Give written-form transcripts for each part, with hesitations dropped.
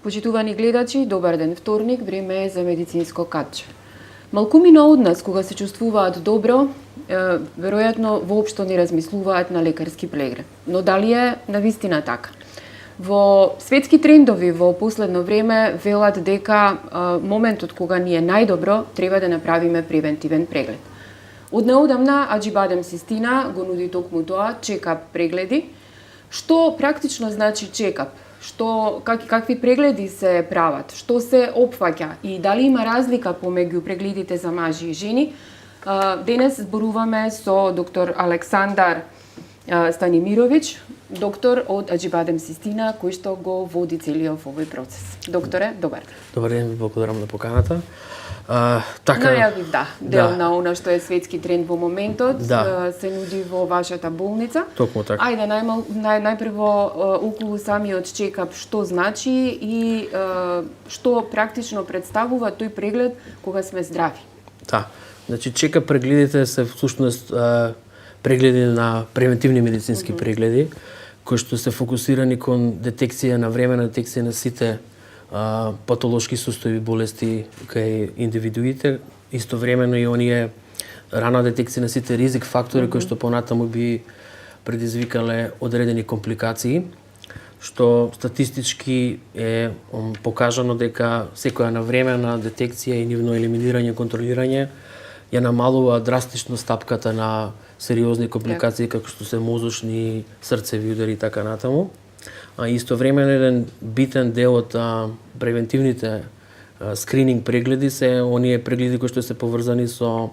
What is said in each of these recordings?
Почитувани гледачи, добар ден, вторник, време е за медицинско катче. Малкумина од нас, кога се чувствуваат добро, веројатно воопшто не размислуваат на лекарски преглед. Но дали е навистина така? Во светски трендови во последно време велат дека моментот кога ни е најдобро треба да направиме превентивен преглед. Од неодамна Аџибадем Систина го нуди токму тоа, чекап прегледи. Што практично значи чекап? Какви прегледи се прават? Што се опфаќа? И дали има разлика помеѓу прегледите за мажи и жени? Денес зборуваме со доктор Александар Станимировиќ, доктор од Аџибадем Систина, кој што го води целиот овој процес. Докторе, добар ден. Добар ден, ви благодарам на поканата. Најавив, дел на она што е светски тренд во моментот, се нуди во вашата болница. Токму така. Ајде, најпрво околу самиот чекап, што значи и што практично представува тој преглед кога сме здрави? Да, значи чекап прегледите се всушност прегледи на превентивни медицински прегледи, кои што се фокусирани кон детекција, навремена детекција на сите патолошки состојби, болести кај индивидуите, истовремено и оние рана детекција на сите ризик фактори кои што понатаму би предизвикале одредени компликации, што статистички е покажано дека секоја навремена детекција и нивно елиминирање, контролирање ја намалува драстично стапката на сериозни компликации како што се мозочни, срцеви удари и така натаму. А истовремено еден битен дел од превентивните скрининг прегледи се оние прегледи кои што се поврзани со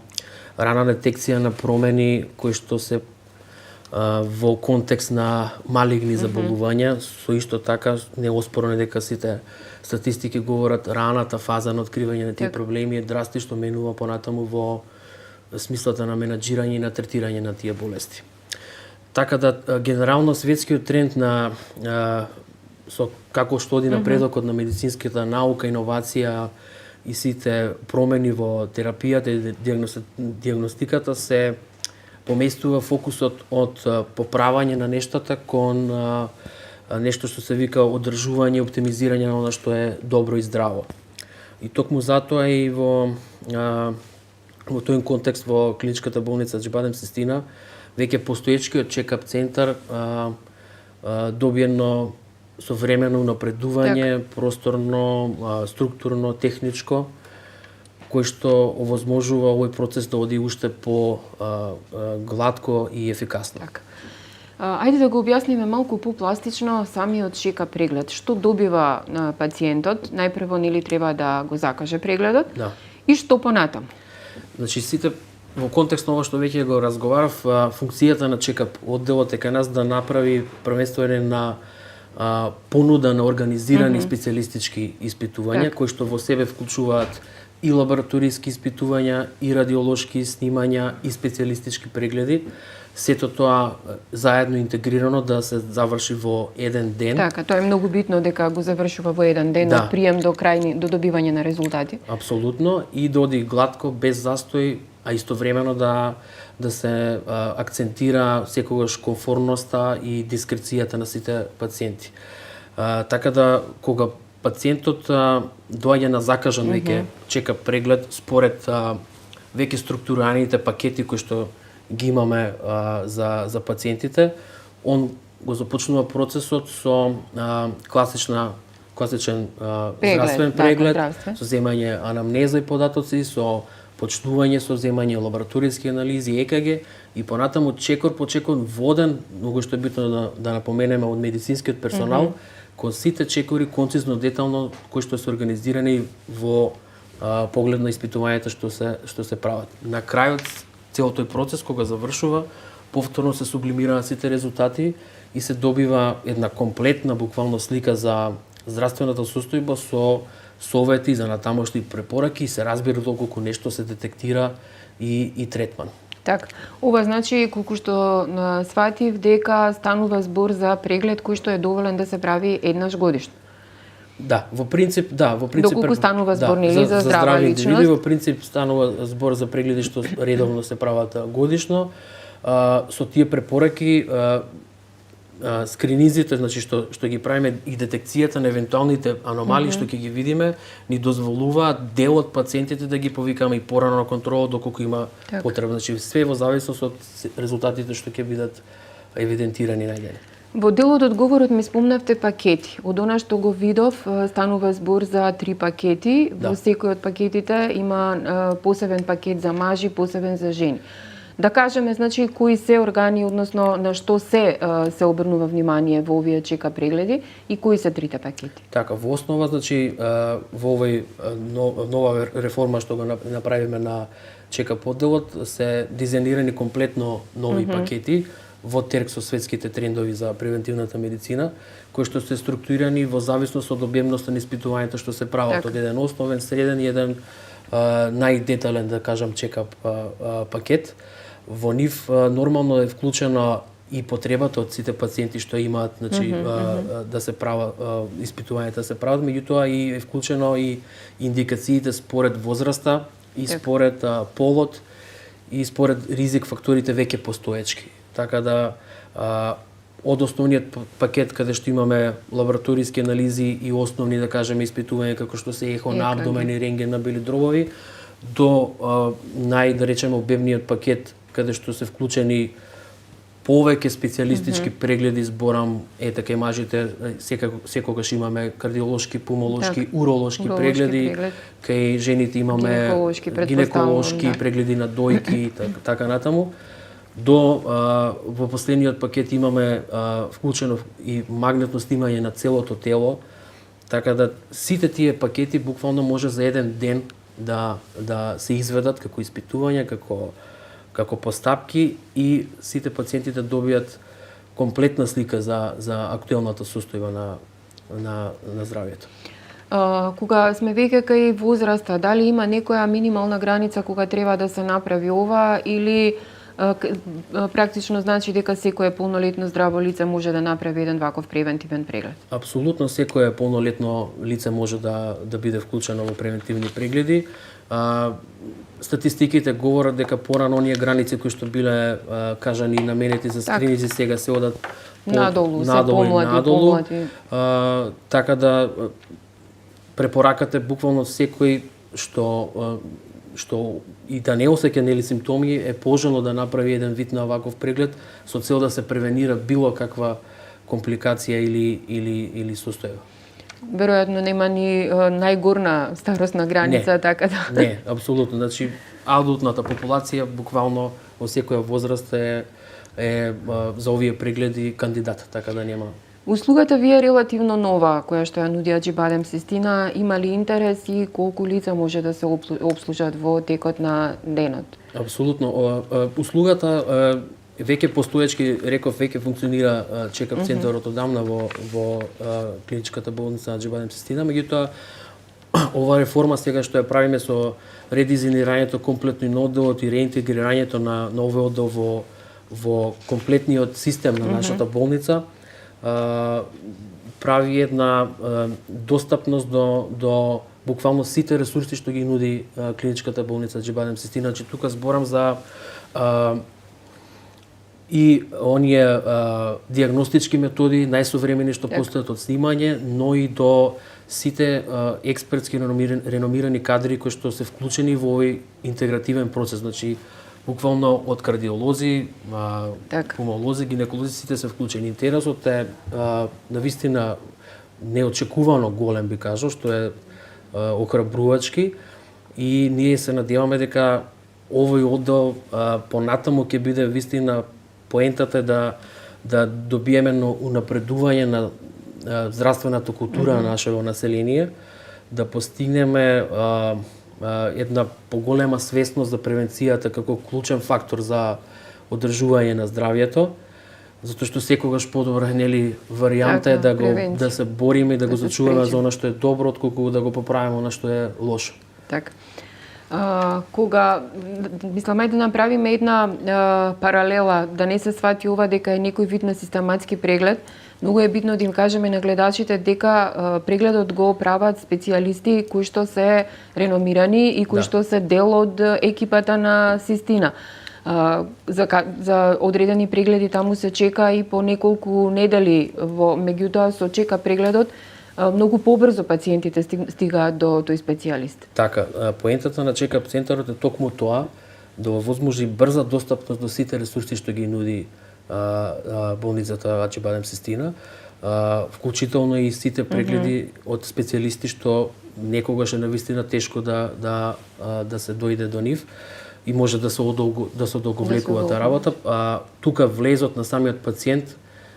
рана детекција на промени кои што се во контекст на малигни заболувања, со исто така неоспорно дека сите статистики говорат раната фаза на откривање на тие проблеми е драстично менува понатаму во смислата на менаџирање и на третирање на тие болести. Така да генерално светскиот тренд на со како што оди напредокот на медицинската наука, иновација и сите промени во терапијата и диагностиката се поместува фокусот од поправање на нештата кон нешто што се вика одржување и оптимизирање на она што е добро и здраво. И токму затоа и во тој контекст во клиничката болница Аџибадем Систина веќе постоечкиот чекап центар добиено современо напредување, просторно, структурно, техничко, кој што овозможува овој процес да оди уште по гладко и ефикасно. Ајде да го објасниме малку попластично самиот чекап преглед. Што добива пациентот? Најпрво нели треба да го закаже прегледот? Да. И што понатаму? Значи сите во контекст на ова што веќе го разговарав, функцијата на чекап одделот е кај нас да направи првенствено на понуда на организирани специјалистички испитувања кои што во себе вклучуваат и лабораториски испитувања, и радиолошки снимања, и специјалистички прегледи. Сето тоа заедно интегрирано да се заврши во еден ден. Така, тоа е многу битно дека го завршува во еден ден од прием до добивање на резултати. Апсолутно, и да оди гладко, без застој, а истовремено да се акцентира секогаш комфорноста и дискрецијата на сите пациенти. Така да кога пациентот доаѓа на закажан веќе чекап преглед според веќе структурираните пакети кои што ги имаме за пациентите, он го започнува процесот со класичен здравствен преглед, со земање анамнеза и податоци, со почнување, со земање лабораториски анализи, ЕКГ и понатаму чекор по чекор воден, многу што е битно да напоменеме од медицинскиот персонал, кон сите чекори концизно, детално, кои што се организирани во поглед на испитувањата што се прават. На крајот целиот тој процес кога завршува, повторно се сублимираат сите резултати и се добива една комплетна буквално слика за здравствената состојба со совети за натамошни препораки и се разбира доколку нешто се детектира и третман. Така, ова значи колку што сватив дека станува збор за преглед кој што е доволен да се прави еднаш годишно. Да, во принцип. Доколку станува збор нели за здрава личност? Во принцип станува збор за прегледи што редовно се прават годишно. Со тие препораки скринизите, значи што ги правиме и детекцијата на евентуалните аномалии што ќе ги видиме, ни дозволуваат дел од пациентите да ги повикаме и порано на контрола доколку има потреба. Значи све во зависност од резултатите што ќе бидат евидентирани најдене. Во дел од одговорот ми спомнавте пакети. Од она што го видов, станува збор за 3 пакети. Во секој од пакетите има посебен пакет за мажи, посебен за жени. Да кажеме, значи, кои се органи, односно на што се обрнува внимание во овие чека прегледи и кои се 3 пакети? Така, во основа, значи, во овој нова реформа што го направиме на чека подделот, се дизајнирани комплетно нови пакети во терк со светските трендови за превентивната медицина, кои што се структурирани во зависност од обемноста на испитувањето што се прават, од еден основен, среден и еден најдетален, да кажам, чекап пакет. Во нив нормално е вклучена и потребата од сите пациенти што имаат, значи, да се прават испитувањата се прават, меѓутоа и е вклучено и индикациите според возраста и според полот и според ризик факторите веќе постоечки. Така да од основниот пакет каде што имаме лабораториски анализи и основни, да кажеме, испитувања како што се ехо на абдомен и рентген на бели дробови, до да речеме, обемниот пакет каде што се вклучени повеќе специјалистички прегледи, зборам, така и мажите, секогаш имаме кардиолошки, пулмолошки, уролошки прегледи, кај жените имаме гинеколошки прегледи на дојки и така натаму. До во последниот пакет имаме вклучено и магнетно снимање на целото тело, така да сите тие пакети буквално може за еден ден да се изведат како испитување, како постапки и сите пациенти да добијат комплетна слика за актуелната состојба на здравјето. Кога сме веќе кај возраста, дали има некоја минимална граница кога треба да се направи ова или практично значи дека секое полнолетно здраво лице може да направи еден ваков превентивен преглед? Апсолутно секое полнолетно лице може да биде вклучено во превентивни прегледи. Статистиките говорат дека порано оние граници кои што биле кажани и наменети за скринизи сега се одат надолу и надолу. Така да препораката е буквално секој што и да не осеќа нели симптоми е пожелно да направи еден вид на ваков преглед со цел да се превенира било каква компликација или состојба. Веројатно нема ни најгорна старосна граница, така да. Не, апсолутно. Значи адултната популација буквално во секоја возраст е за овие прегледи кандидат, така да нема. Услугата ви е релативно нова, која што ја нуди Аџибадем Систина. Има ли интерес и колку лица може да се обслужат во текот на денот? Апсолутно. Услугата веќе постоечки, реков, веќе функционира чекап центарот одамна во клиничката болница Аџибадем Систина, меѓутоа ова реформа сега што ја правиме со редизајнирањето комплетно и на одделот и реинтегрирањето на овој оддел во комплетниот систем на нашата болница, прави една достапност до буквално сите ресурси што ги нуди клиничката болница Аџибадем Систина. Значи тука зборам за и оние диагностички методи, најсовремени што постојат од снимање, но и до сите експертски реномирани кадри кои што се вклучени во овој интегративен процес. Значи буквално од кардиолози, пулмолози, гинеколози, сите се вклучени. Интересот е навистина неочекувано голем, би кажал, што е охрабрувачки и ние се надеваме дека овој оддел понатаму ќе биде вистина поентата е да добиеме унапредување на здравствената култура на нашето население, да постигнеме една поголема свесност за превенцијата како клучен фактор за одржување на здравјето, затоа што секогаш подобра нели варијанта е да се бориме и да го зачуваме за она што е добро, отколку да го поправиме она што е лошо. Така. Кога мислам да направиме една паралела, да не се свати ова дека е некој вид на систематски преглед, многу е битно да им кажеме на гледачите дека прегледот го прават специјалисти кои што се реномирани и кои што се дел од екипата на Систина. За одредени прегледи таму се чека и по неколку недели, меѓутоа со чека прегледот многу побрзо пациентите стигаат до тој специјалист. Така, поентата на чекап центарот е токму тоа, да овозможи брза достапност до сите ресурси што ги нуди болницата Ачибадем Систина, вклучително и сите прегледи од специјалисти што некогаш е навистина тешко да се дојде до нив и може да се одолговлекува таа работа. Тука влезот на самиот пациент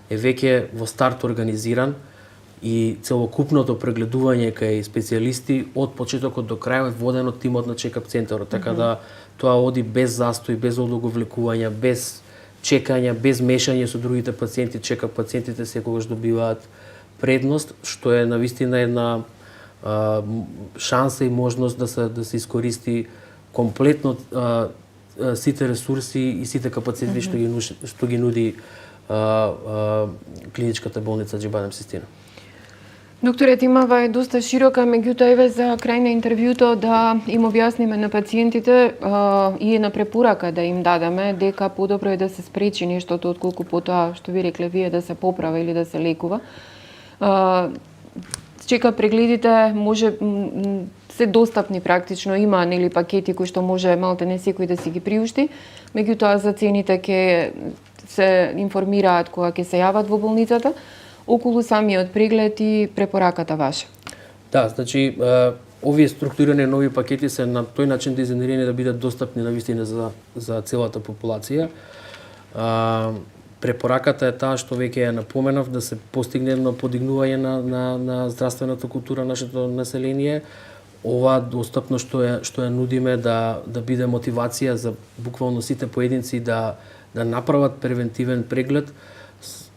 е веќе во старт организиран и целокупното прегледување кај специјалисти од почетокот до крајот воден од тимот на чекап центарот, така да тоа оди без застој, без одолговлекување, без чекање, без мешање со другите пациенти. Чекап пациентите секогаш добиваат предност, што е навистина една шанса и можност да се искористи комплетно сите ресурси и сите капацитети што ги нуди клиничката болница Ачибадем Систина. Докторе, темава е доста широка, меѓутоа еве за крај на интервјуто да им објасниме на пациентите и на препорака да им дадеме дека подобро е да се спречи нештото отколку потоа, што ви рекле вие, да се поправа или да се лекува. Чека прегледите може се достапни практично, има нели пакети кои што може малте не секој да си ги приушти, меѓутоа за цените ќе се информираат кога ќе се јават во болницата околу самиот преглед и препораката ваша. Да, значи овие структурирани нови пакети се на тој начин дизајнирани да бидат достапни навистина за целата популација. Препораката е таа што веќе ја напоменав, да се постигне едно подигнување на здравствената култура нашето население. Ова достапно што ја нудиме да биде мотивација за буквално сите поединци да направат превентивен преглед,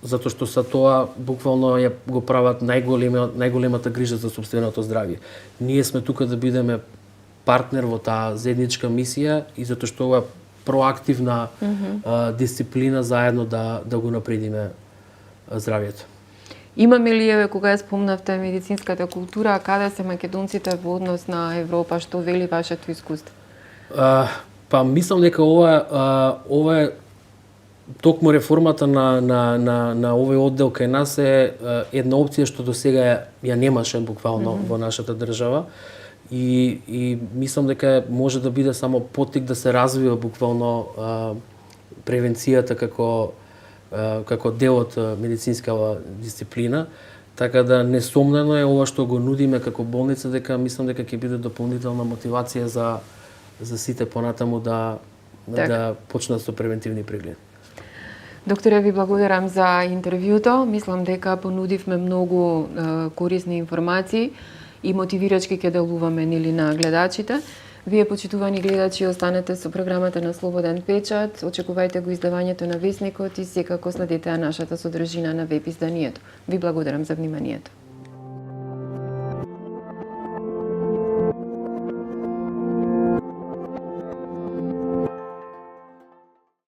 затоа што са тоа буквално ја го прават најголемата грижа за сопственото здравје. Ние сме тука да бидеме партнер во таа заедничка мисија и затоа што ова проактивна дисциплина заедно да го напредиме здравјето. Имаме ли, еве, кога ја спомнавте медицинската култура, каде се македонците во однос на Европа, што вели вашето искуство? Па мислам дека ова е токму реформата на овој оддел кај нас е една опција што досега ја немаше буквално во нашата држава и мислам дека може да биде само поттик да се развива буквално превенцијата како дел од медицинскава дисциплина, така да несомнено е ова што го нудиме како болница, дека мислам дека ќе биде дополнителна мотивација за сите понатаму да почнат со превентивни прегледи. Докторе, ви благодарам за интервјуто. Мислам дека понудивме многу корисни информации и мотивирачки ќе делуваме нели на гледачите. Вие, почитувани гледачи, останете со програмата на Слободен печат, очекувајте го издавањето на Весникот и секако следете нашата содржина на веб изданието. Ви благодарам за вниманието.